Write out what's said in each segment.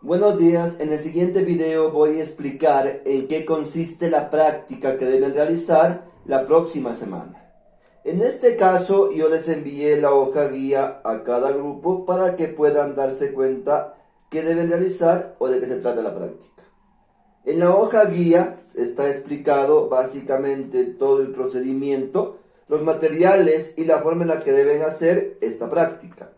Buenos días, en el siguiente video voy a explicar en qué consiste la práctica que deben realizar la próxima semana. En este caso yo les envié la hoja guía a cada grupo para que puedan darse cuenta qué deben realizar o de qué se trata la práctica. En la hoja guía está explicado básicamente todo el procedimiento, los materiales y la forma en la que deben hacer esta práctica.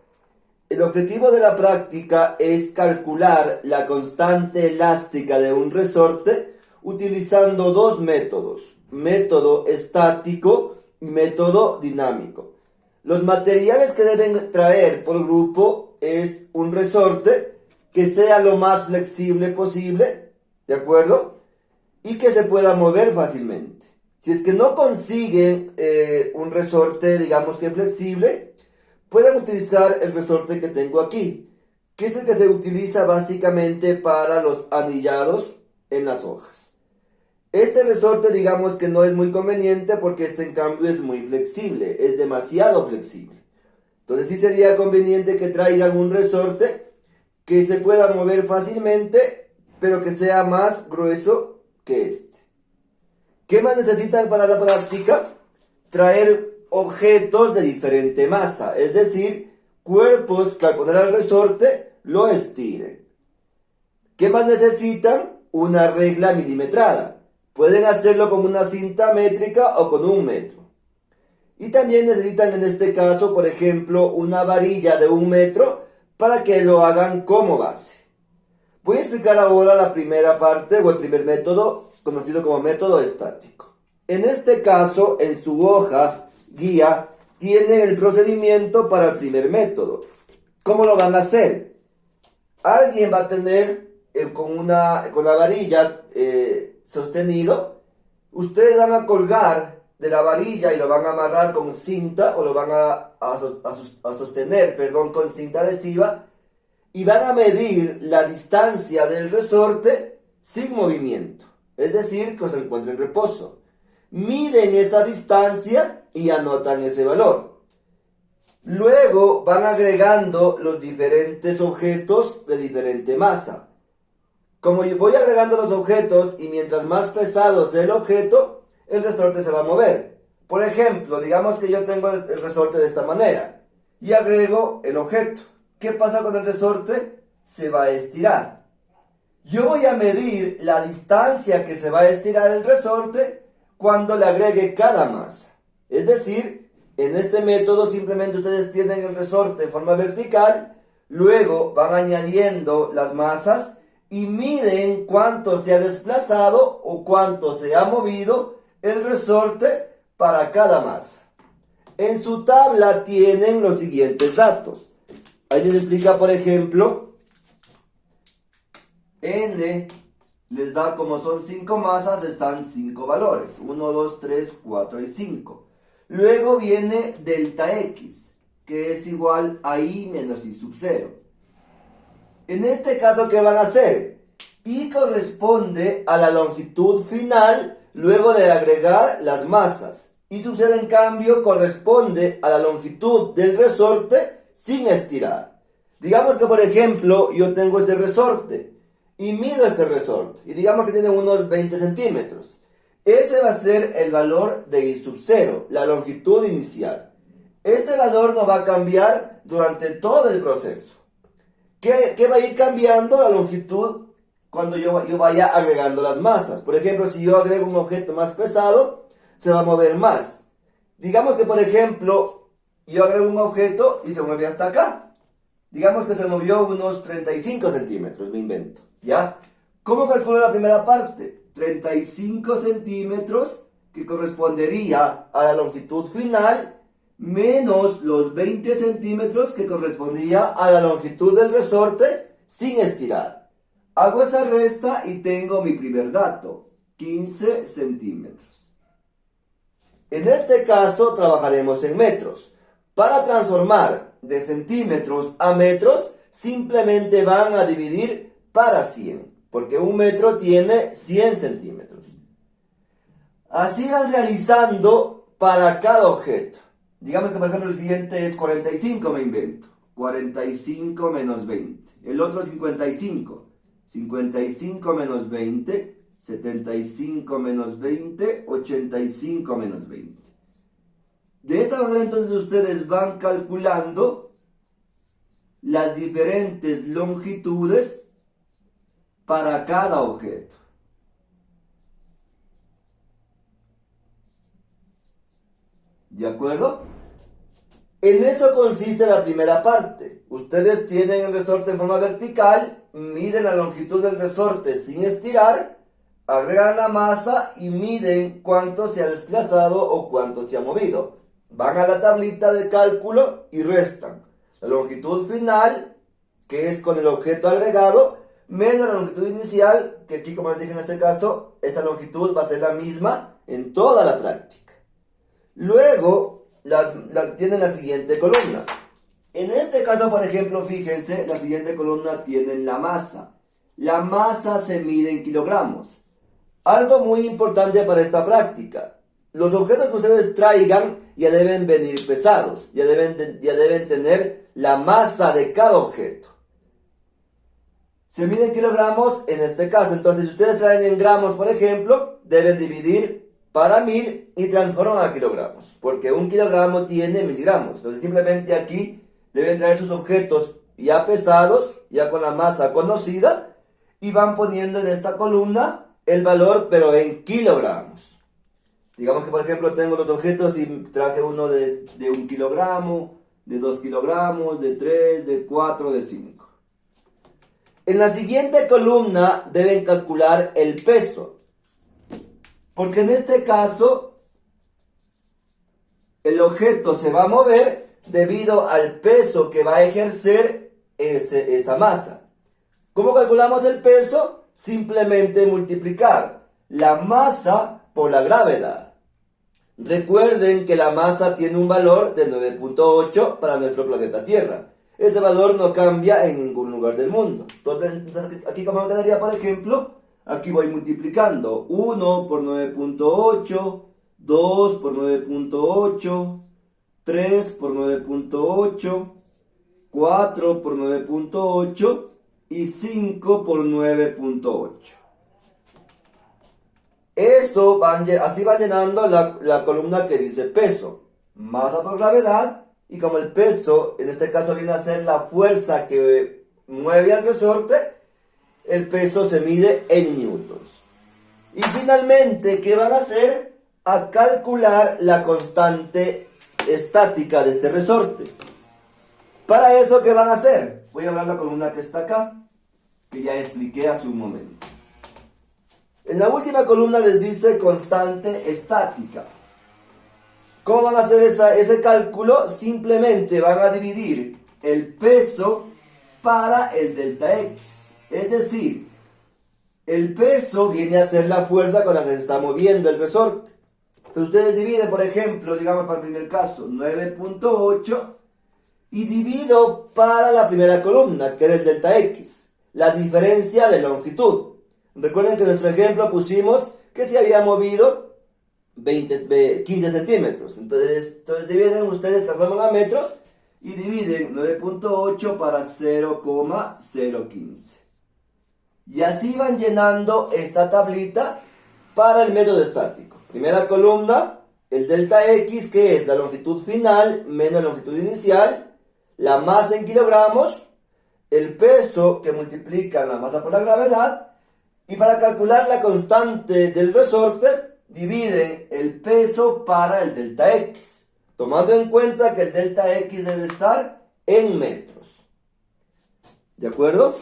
El objetivo de la práctica es calcular la constante elástica de un resorte utilizando dos métodos, método estático y método dinámico. Los materiales que deben traer por grupo es un resorte que sea lo más flexible posible, ¿de acuerdo? Y que se pueda mover fácilmente. Si es que no consiguen un resorte, digamos que flexible, pueden utilizar el resorte que tengo aquí, que es el que se utiliza básicamente para los anillados en las hojas. Este resorte digamos que no es muy conveniente porque este en cambio es muy flexible, es demasiado flexible. Entonces sí sería conveniente que traigan un resorte que se pueda mover fácilmente, pero que sea más grueso que este. ¿Qué más necesitan para la práctica? Traer objetos de diferente masa, es decir, cuerpos que al poner al resorte lo estiren. ¿Qué más necesitan? Una regla milimetrada. Pueden hacerlo con una cinta métrica o con 1 metro. Y también necesitan en este caso, por ejemplo, una varilla de 1 metro para que lo hagan como base. Voy a explicar ahora la primera parte o el primer método, conocido como método estático. En este caso, en su hoja guía, tienen el procedimiento para el primer método. ¿Cómo lo van a hacer? Alguien va a tener con la varilla sostenido, ustedes van a colgar de la varilla y lo van a amarrar con cinta o lo van a sostener, con cinta adhesiva y van a medir la distancia del resorte sin movimiento, es decir, que se encuentre en reposo. Miden esa distancia y anotan ese valor. Luego van agregando los diferentes objetos de diferente masa. Como yo voy agregando los objetos y mientras más pesado sea el objeto, el resorte se va a mover. Por ejemplo, digamos que yo tengo el resorte de esta manera y agrego el objeto. ¿Qué pasa con el resorte? Se va a estirar. Yo voy a medir la distancia que se va a estirar el resorte cuando le agregue cada masa. Es decir, en este método simplemente ustedes tienen el resorte de forma vertical, luego van añadiendo las masas y miden cuánto se ha desplazado o cuánto se ha movido el resorte para cada masa. En su tabla tienen los siguientes datos. Ahí les explica, por ejemplo, N les da, como son 5 masas, están 5 valores. 1, 2, 3, 4 y 5. Luego viene delta X, que es igual a I menos I sub 0. En este caso, ¿qué van a hacer? I corresponde a la longitud final luego de agregar las masas. I sub 0, en cambio, corresponde a la longitud del resorte sin estirar. Digamos que, por ejemplo, yo tengo este resorte y mido este resorte y digamos que tiene unos 20 centímetros. Ese va a ser el valor de I sub 0, la longitud inicial. Este valor no va a cambiar durante todo el proceso. ¿Qué va a ir cambiando? La longitud cuando yo vaya agregando las masas. Por ejemplo, si yo agrego un objeto más pesado, se va a mover más. Digamos que, por ejemplo, yo agrego un objeto y se mueve hasta acá. Digamos que se movió unos 35 centímetros, me invento. ¿Ya? ¿Cómo calculo la primera parte? 35 centímetros, que correspondería a la longitud final, menos los 20 centímetros, que correspondía a la longitud del resorte, sin estirar. Hago esa resta y tengo mi primer dato, 15 centímetros. En este caso trabajaremos en metros. Para transformar de centímetros a metros, simplemente van a dividir para 100, porque 1 metro tiene 100 centímetros. Así van realizando para cada objeto. Digamos que, por ejemplo, el siguiente es 45, me invento. 45 menos 20. El otro 55. 55 menos 20, 75 menos 20, 85 menos 20. De esta manera entonces ustedes van calculando las diferentes longitudes para cada objeto. ¿De acuerdo? En eso consiste la primera parte. Ustedes tienen el resorte en forma vertical, miden la longitud del resorte sin estirar, agregan la masa y miden cuánto se ha desplazado o cuánto se ha movido. Van a la tablita de cálculo y restan la longitud final, que es con el objeto agregado, menos la longitud inicial, que aquí, como les dije en este caso, esa longitud va a ser la misma en toda la práctica. Luego, tienen la siguiente columna. En este caso, por ejemplo, fíjense, la siguiente columna tiene la masa. La masa se mide en kilogramos. Algo muy importante para esta práctica. Los objetos que ustedes traigan ya deben venir pesados, ya deben tener la masa de cada objeto. Se mide en kilogramos en este caso. Entonces, si ustedes traen en gramos, por ejemplo, deben dividir para 1000 y transforman a kilogramos, porque 1 kilogramo tiene 1000 gramos. Entonces, simplemente aquí deben traer sus objetos ya pesados, ya con la masa conocida, y van poniendo en esta columna el valor, pero en kilogramos. Digamos que, por ejemplo, tengo los objetos y traje uno de 1 kilogramo, de 2 kilogramos, de 3, de 4, de 5. En la siguiente columna deben calcular el peso, porque en este caso el objeto se va a mover debido al peso que va a ejercer esa masa. ¿Cómo calculamos el peso? Simplemente multiplicar la masa por la gravedad. Recuerden que la masa tiene un valor de 9.8 para nuestro planeta Tierra. Ese valor no cambia en ningún lugar del mundo. Entonces, aquí como quedaría, por ejemplo, aquí voy multiplicando 1 por 9.8, 2 por 9.8, 3 por 9.8, 4 por 9.8 y 5 por 9.8. Así va llenando la columna que dice peso, masa por gravedad, y como el peso en este caso viene a ser la fuerza que mueve al resorte, el peso se mide en newtons. Y finalmente, ¿qué van a hacer? A calcular la constante estática de este resorte. Para eso, ¿qué van a hacer? Voy a hablar de la columna que está acá, que ya expliqué hace un momento. En la última columna les dice constante estática. ¿Cómo van a hacer ese cálculo? Simplemente van a dividir el peso para el delta X. Es decir, el peso viene a ser la fuerza con la que se está moviendo el resorte. Entonces ustedes dividen, por ejemplo, digamos para el primer caso, 9.8 y divido para la primera columna, que es el delta X, la diferencia de longitud. Recuerden que en nuestro ejemplo pusimos que se había movido 15 centímetros. Entonces dividen, ustedes transforman a metros y dividen 9.8 para 0,015. Y así van llenando esta tablita para el método estático. Primera columna, el delta X, que es la longitud final menos la longitud inicial, la masa en kilogramos, el peso que multiplica la masa por la gravedad, y para calcular la constante del resorte, dividen el peso para el delta X, tomando en cuenta que el delta X debe estar en metros. ¿De acuerdo?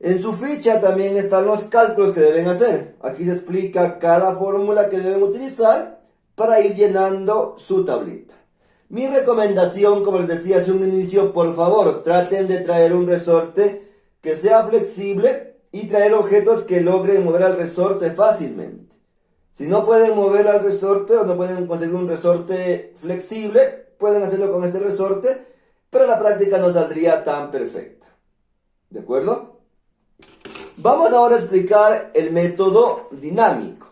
En su ficha también están los cálculos que deben hacer. Aquí se explica cada fórmula que deben utilizar para ir llenando su tablita. Mi recomendación, como les decía hace un inicio, por favor, traten de traer un resorte que sea flexible y traer objetos que logren mover al resorte fácilmente. Si no pueden mover al resorte o no pueden conseguir un resorte flexible, pueden hacerlo con este resorte, pero la práctica no saldría tan perfecta. ¿De acuerdo? Vamos ahora a explicar el método dinámico.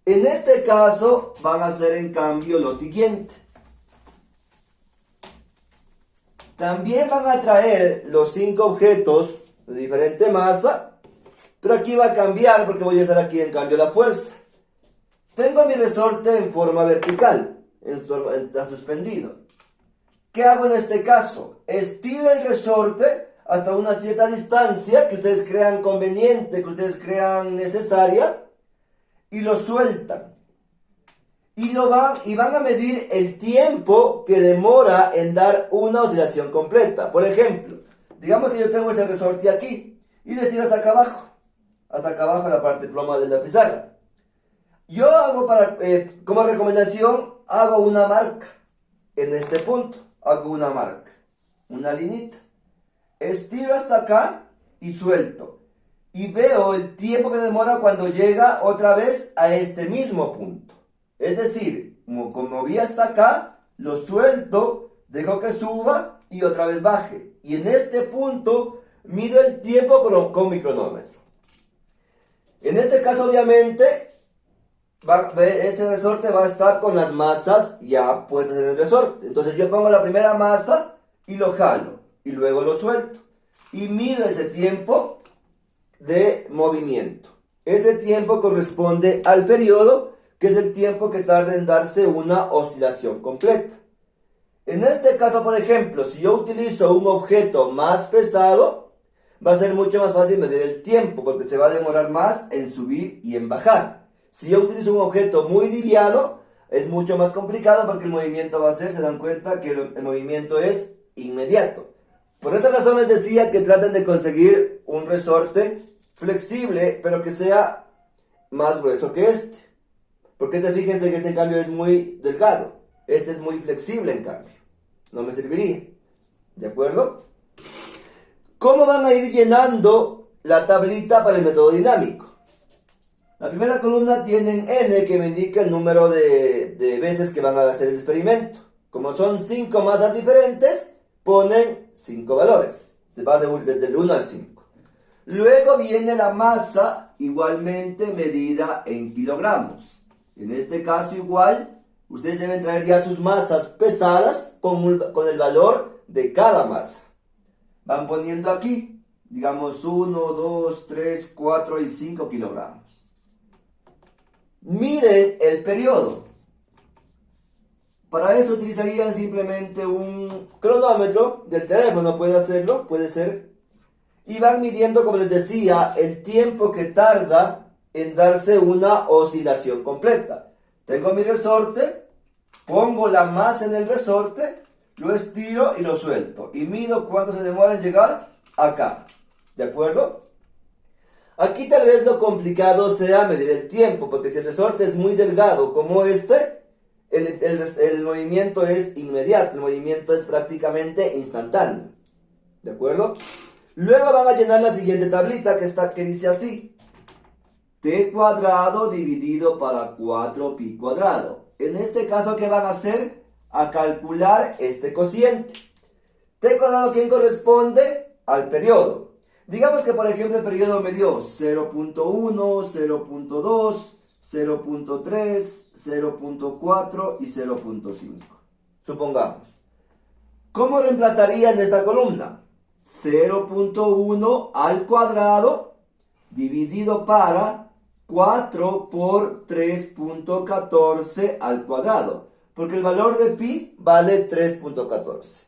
En este caso van a hacer en cambio lo siguiente. También van a traer los 5 objetos de diferente masa, pero aquí va a cambiar porque voy a usar aquí en cambio la fuerza. Tengo mi resorte en forma vertical, está suspendido. ¿Qué hago en este caso? Estiro el resorte hasta una cierta distancia que ustedes crean conveniente, que ustedes crean necesaria, y lo sueltan. Y van a medir el tiempo que demora en dar una oscilación completa. Por ejemplo, digamos que yo tengo este resorte aquí y lo estiro hasta acá abajo en la parte ploma de la pizarra. Yo hago como recomendación, hago una marca en este punto, hago una marca, una linita, estiro hasta acá y suelto. Y veo el tiempo que demora cuando llega otra vez a este mismo punto. Es decir, como vi hasta acá, lo suelto, dejo que suba y otra vez baje. Y en este punto mido el tiempo con mi cronómetro. En este caso, obviamente, este resorte va a estar con las masas ya puestas en el resorte. Entonces yo pongo la primera masa y lo jalo. Y luego lo suelto. Y mido ese tiempo de movimiento. Ese tiempo corresponde al periodo, que es el tiempo que tarda en darse una oscilación completa. En este caso, por ejemplo, si yo utilizo un objeto más pesado, va a ser mucho más fácil medir el tiempo, porque se va a demorar más en subir y en bajar. Si yo utilizo un objeto muy liviano, es mucho más complicado porque el movimiento va a ser, se dan cuenta que el movimiento es inmediato. Por esa razón les decía que traten de conseguir un resorte flexible, pero que sea más grueso que este. Porque fíjense que este en cambio es muy delgado. Este es muy flexible en cambio. No me serviría. ¿De acuerdo? ¿Cómo van a ir llenando la tablita para el método dinámico? La primera columna tienen n, que me indica el número de veces que van a hacer el experimento. Como son 5 masas diferentes, ponen 5 valores. Se va desde el 1 al 5. Luego viene la masa igualmente medida en kilogramos. En este caso igual, ustedes deben traer ya sus masas pesadas con el valor de cada masa. Van poniendo aquí, digamos 1, 2, 3, 4 y 5 kilogramos. Miren el periodo. Para eso utilizarían simplemente un cronómetro del teléfono, puede ser. Y van midiendo, como les decía, el tiempo que tarda en darse una oscilación completa. Tengo mi resorte, pongo la masa en el resorte, lo estiro y lo suelto. Y mido cuánto se demora en llegar acá. ¿De acuerdo? Aquí tal vez lo complicado sea medir el tiempo, porque si el resorte es muy delgado como este, el movimiento es inmediato, el movimiento es prácticamente instantáneo. ¿De acuerdo? Luego van a llenar la siguiente tablita que dice así: t cuadrado dividido para 4pi cuadrado. En este caso, ¿qué van a hacer? A calcular este cociente. T cuadrado, ¿quién corresponde? Al periodo. Digamos que, por ejemplo, el periodo me dio 0.1, 0.2, 0.3, 0.4 y 0.5. Supongamos. ¿Cómo reemplazarían esta columna? 0.1 al cuadrado dividido para 4 por 3.14 al cuadrado, porque el valor de pi vale 3.14.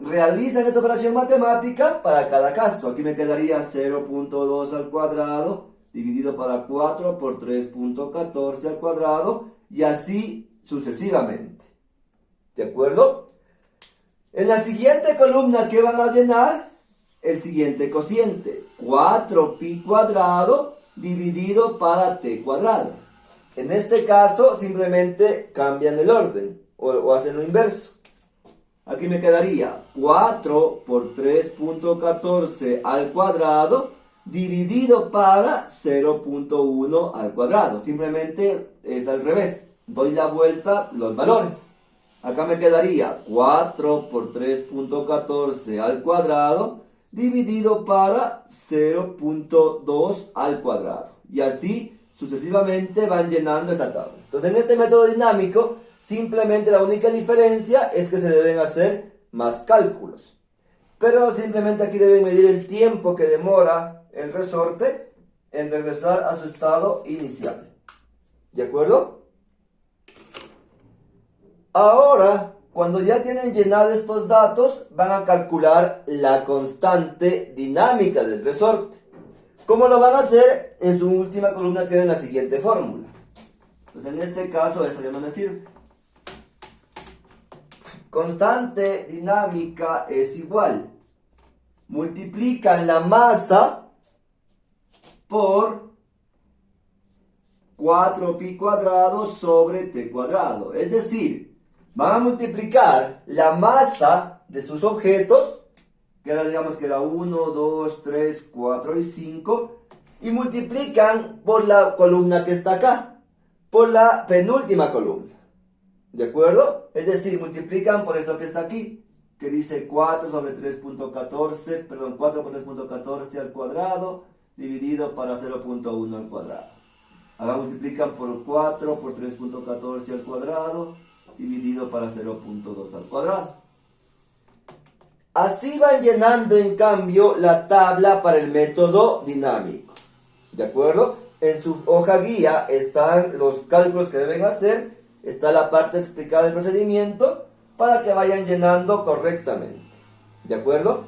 Realizan esta operación matemática para cada caso. Aquí me quedaría 0.2 al cuadrado dividido para 4 por 3.14 al cuadrado, y así sucesivamente. ¿De acuerdo? En la siguiente columna, ¿qué van a llenar? El siguiente cociente: 4pi cuadrado dividido para t cuadrado. En este caso simplemente cambian el orden o hacen lo inverso. Aquí me quedaría 4 por 3.14 al cuadrado dividido para 0.1 al cuadrado. Simplemente es al revés. Doy la vuelta los valores. Acá me quedaría 4 por 3.14 al cuadrado dividido para 0.2 al cuadrado. Y así sucesivamente van llenando esta tabla. Entonces, en este método dinámico, simplemente la única diferencia es que se deben hacer más cálculos. pero simplemente aquí deben medir el tiempo que demora el resorte en regresar a su estado inicial. ¿De acuerdo? Ahora, cuando ya tienen llenado estos datos, van a calcular la constante dinámica del resorte. ¿Cómo lo van a hacer? En su última columna tienen la siguiente fórmula. Pues en este caso esto ya no me sirve. Constante dinámica es igual. Multiplican la masa por 4pi cuadrado sobre t cuadrado. Es decir, van a multiplicar la masa de sus objetos, que era, digamos que era 1, 2, 3, 4 y 5, y multiplican por la columna que está acá, por la penúltima columna. ¿De acuerdo? Es decir, multiplican por esto que está aquí, que dice 4 sobre 3.14, perdón, 4 por 3.14 al cuadrado, dividido para 0.1 al cuadrado. Ahora multiplican por 4 por 3.14 al cuadrado, dividido para 0.2 al cuadrado. Así van llenando en cambio la tabla para el método dinámico. ¿De acuerdo? En su hoja guía están los cálculos que deben hacer, está la parte explicada del procedimiento para que vayan llenando correctamente. ¿De acuerdo?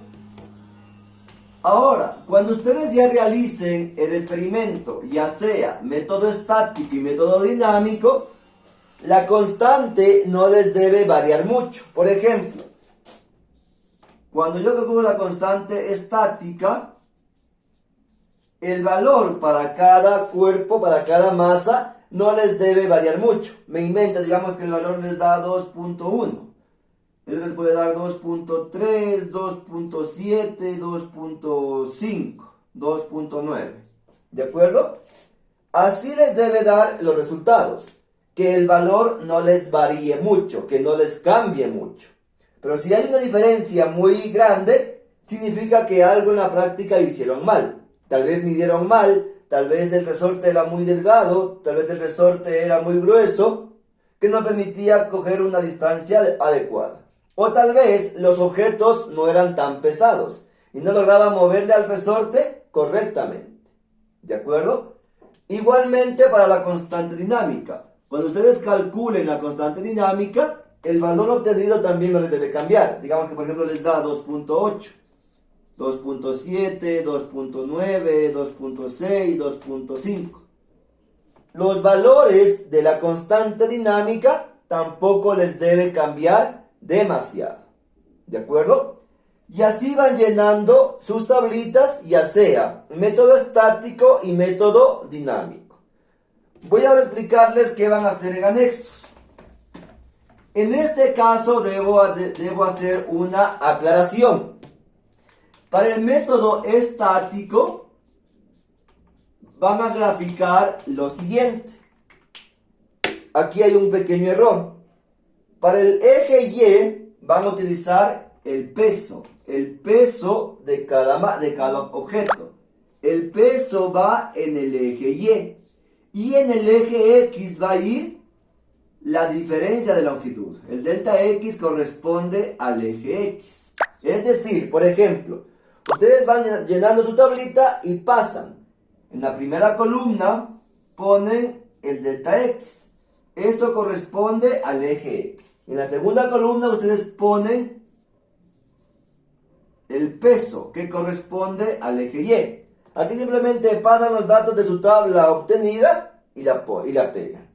Ahora, cuando ustedes ya realicen el experimento, ya sea método estático y método dinámico, la constante no les debe variar mucho. Por ejemplo, cuando yo calculo la constante estática, el valor para cada cuerpo, para cada masa, no les debe variar mucho. Me invento, digamos que el valor les da 2.1. Eso les puede dar 2.3, 2.7, 2.5, 2.9. ¿De acuerdo? Así les debe dar los resultados. Que el valor no les varíe mucho, que no les cambie mucho. Pero si hay una diferencia muy grande, significa que algo en la práctica hicieron mal. Tal vez midieron mal, tal vez el resorte era muy delgado, tal vez el resorte era muy grueso, que no permitía coger una distancia adecuada. O tal vez los objetos no eran tan pesados y no lograban moverle al resorte correctamente. ¿De acuerdo? Igualmente para la constante dinámica. Cuando ustedes calculen la constante dinámica, el valor obtenido también no les debe cambiar. Digamos que por ejemplo les da 2.8, 2.7, 2.9, 2.6, 2.5. Los valores de la constante dinámica tampoco les debe cambiar demasiado. ¿De acuerdo? Y así van llenando sus tablitas, ya sea método estático y método dinámico. Voy ahora a explicarles qué van a hacer en anexos. En este caso debo hacer una aclaración. Para el método estático van a graficar lo siguiente. Aquí hay un pequeño error. Para el eje Y van a utilizar el peso de cada objeto. El peso va en el eje y en el eje X va a ir la diferencia de longitud. El delta X corresponde al eje X. Es decir, por ejemplo, ustedes van llenando su tablita y pasan. En la primera columna ponen el delta X. Esto corresponde al eje X. En la segunda columna ustedes ponen el peso, que corresponde al eje Y. Aquí simplemente pasan los datos de su tabla obtenida y la pegan.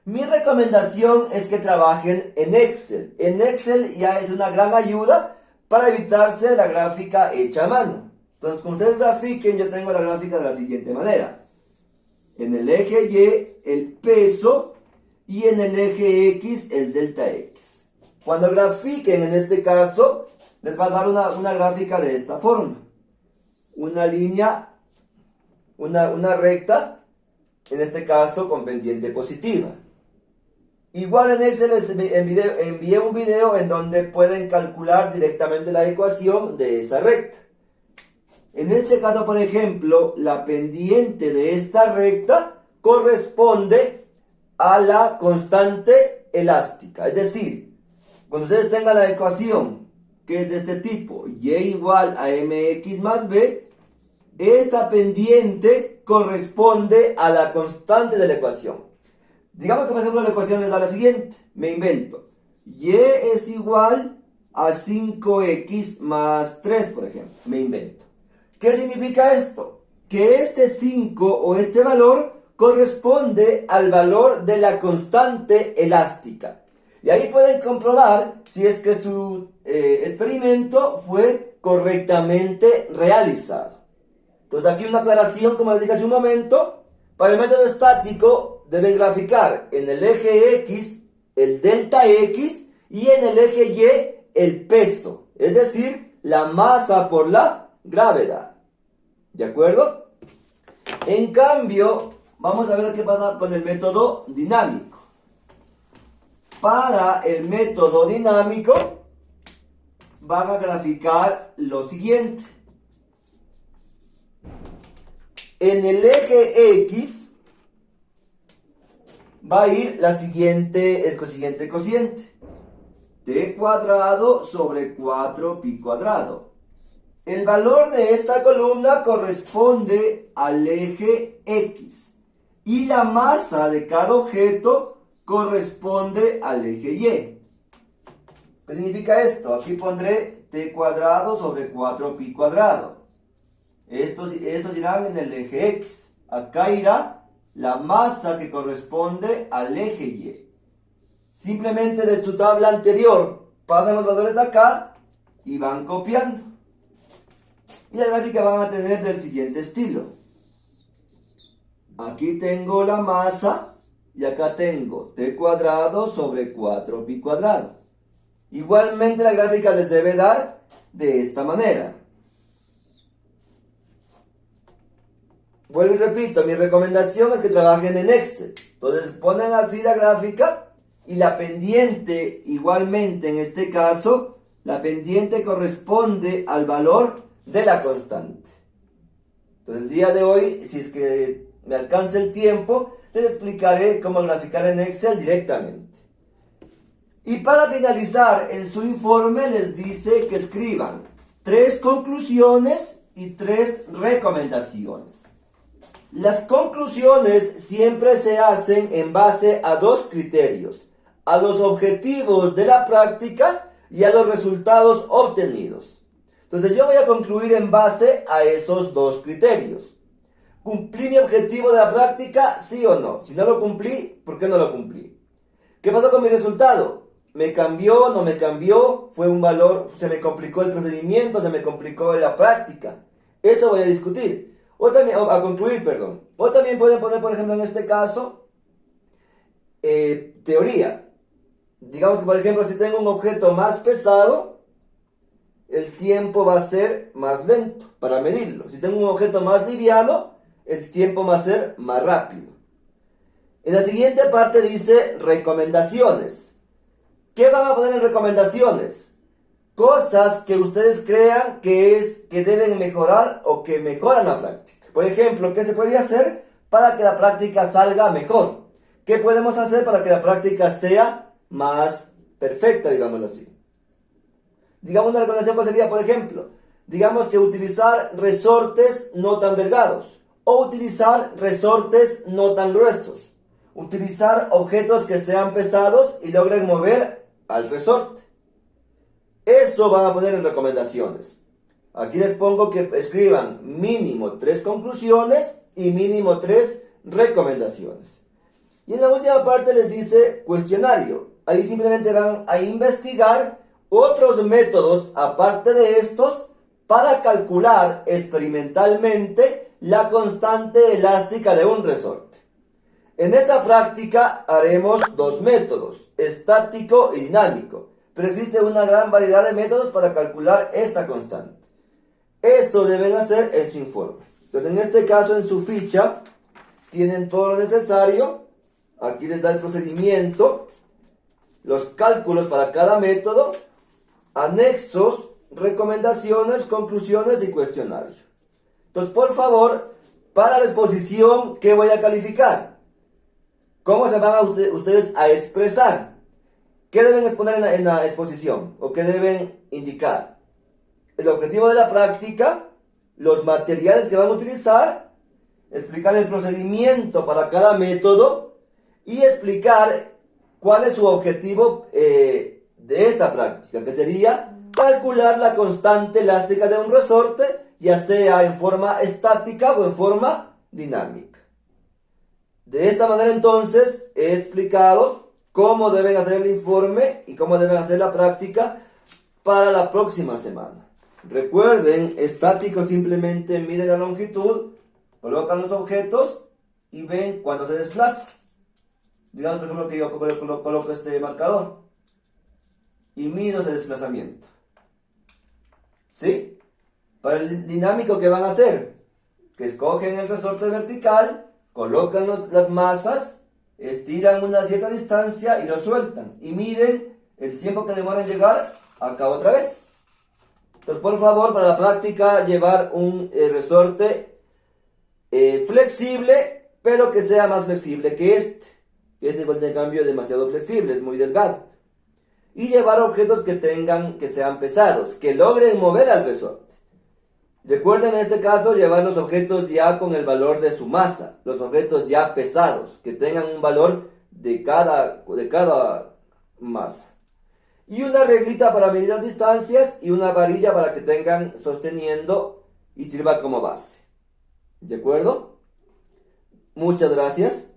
Mi recomendación es que trabajen en Excel. En Excel ya es una gran ayuda para evitarse la gráfica hecha a mano. Entonces, cuando ustedes grafiquen, yo tengo la gráfica de la siguiente manera. En el eje Y, el peso, y en el eje X, el delta X. Cuando grafiquen, en este caso, les va a dar una gráfica de esta forma. Una línea, una recta, en este caso con pendiente positiva. Igual en Excel les envié un video en donde pueden calcular directamente la ecuación de esa recta. En este caso, por ejemplo, la pendiente de esta recta corresponde a la constante elástica. Es decir, cuando ustedes tengan la ecuación que es de este tipo, y igual a mx más b, esta pendiente corresponde a la constante de la ecuación. Digamos que por ejemplo la ecuación es la siguiente, me invento, y es igual a 5x más 3, por ejemplo, me invento. ¿Qué significa esto? Que este 5 o este valor corresponde al valor de la constante elástica. Y ahí pueden comprobar si es que su experimento fue correctamente realizado. Entonces aquí una aclaración, como les dije hace un momento, para el método estático deben graficar en el eje X el delta X y en el eje Y el peso, es decir, la masa por la gravedad. ¿De acuerdo? En cambio, vamos a ver qué pasa con el método dinámico. Para el método dinámico, van a graficar lo siguiente. En el eje X va a ir el siguiente cociente. T cuadrado sobre 4pi cuadrado. El valor de esta columna corresponde al eje X y la masa de cada objeto corresponde al eje Y. ¿Qué significa esto? Aquí pondré t cuadrado sobre 4pi cuadrado. Estos irán en el eje X. Acá irá la masa que corresponde al eje Y. Simplemente de su tabla anterior pasan los valores acá y van copiando. Y la gráfica van a tener del siguiente estilo. Aquí tengo la masa y acá tengo t cuadrado sobre 4pi cuadrado. Igualmente la gráfica les debe dar de esta manera. Vuelvo y repito, mi recomendación es que trabajen en Excel. Entonces ponen así la gráfica y la pendiente, igualmente en este caso, la pendiente corresponde al valor de la constante. Entonces el día de hoy, si es que me alcanza el tiempo, les explicaré cómo graficar en Excel directamente. Y para finalizar, en su informe les dice que escriban 3 conclusiones y 3 recomendaciones. Las conclusiones siempre se hacen en base a 2 criterios: a los objetivos de la práctica y a los resultados obtenidos. Entonces yo voy a concluir en base a esos 2 criterios. ¿Cumplí mi objetivo de la práctica? ¿Sí o no? Si no lo cumplí, ¿por qué no lo cumplí? ¿Qué pasó con mi resultado? ¿Me cambió? ¿No me cambió? ¿Fue un valor? ¿Se me complicó el procedimiento? ¿Se me complicó la práctica? Eso voy a discutir. A concluir, perdón. O también pueden poner, por ejemplo, en este caso, teoría. Digamos que, por ejemplo, si tengo un objeto más pesado, el tiempo va a ser más lento para medirlo. Si tengo un objeto más liviano, el tiempo va a ser más rápido. En la siguiente parte dice recomendaciones. ¿Qué van a poner en recomendaciones? Cosas que ustedes crean que deben mejorar o que mejoran la práctica. Por ejemplo, ¿qué se puede hacer para que la práctica salga mejor? ¿Qué podemos hacer para que la práctica sea más perfecta, digámoslo así? Digamos una recomendación que sería, por ejemplo, digamos que utilizar resortes no tan delgados o utilizar resortes no tan gruesos. Utilizar objetos que sean pesados y logren mover al resorte. Eso van a poner en recomendaciones. Aquí les pongo que escriban mínimo 3 conclusiones y mínimo 3 recomendaciones. Y en la última parte les dice cuestionario. Ahí simplemente van a investigar otros métodos aparte de estos para calcular experimentalmente la constante elástica de un resorte. En esta práctica haremos 2 métodos, estático y dinámico, pero existe una gran variedad de métodos para calcular esta constante. Esto deben hacer en su informe. Entonces, en este caso, en su ficha, tienen todo lo necesario. Aquí les da el procedimiento, los cálculos para cada método, anexos, recomendaciones, conclusiones y cuestionario. Entonces, por favor, para la exposición, ¿qué voy a calificar? ¿Cómo se van ustedes a expresar? ¿Qué deben exponer en la exposición? ¿O qué deben indicar? El objetivo de la práctica, los materiales que van a utilizar, explicar el procedimiento para cada método y explicar cuál es su objetivo de esta práctica, que sería calcular la constante elástica de un resorte, ya sea en forma estática o en forma dinámica. De esta manera entonces he explicado cómo deben hacer el informe y cómo deben hacer la práctica para la próxima semana. Recuerden, estático simplemente mide la longitud, colocan los objetos y ven cuando se desplaza. Digamos, por ejemplo, que yo coloco este marcador y mido ese desplazamiento. ¿Sí? Para el dinámico, ¿qué van a hacer? Que escogen el resorte vertical, colocan las masas, estiran una cierta distancia y lo sueltan. Y miden el tiempo que demora en llegar acá otra vez. Entonces, por favor, para la práctica, llevar un resorte flexible, pero que sea más flexible que este. Que este, igual, de cambio, es demasiado flexible, es muy delgado. Y llevar objetos que sean pesados, que logren mover al resorte. Recuerden en este caso llevar los objetos ya con el valor de su masa, los objetos ya pesados, que tengan un valor de cada masa. Y una reglita para medir las distancias y una varilla para que tengan sosteniendo y sirva como base. ¿De acuerdo? Muchas gracias.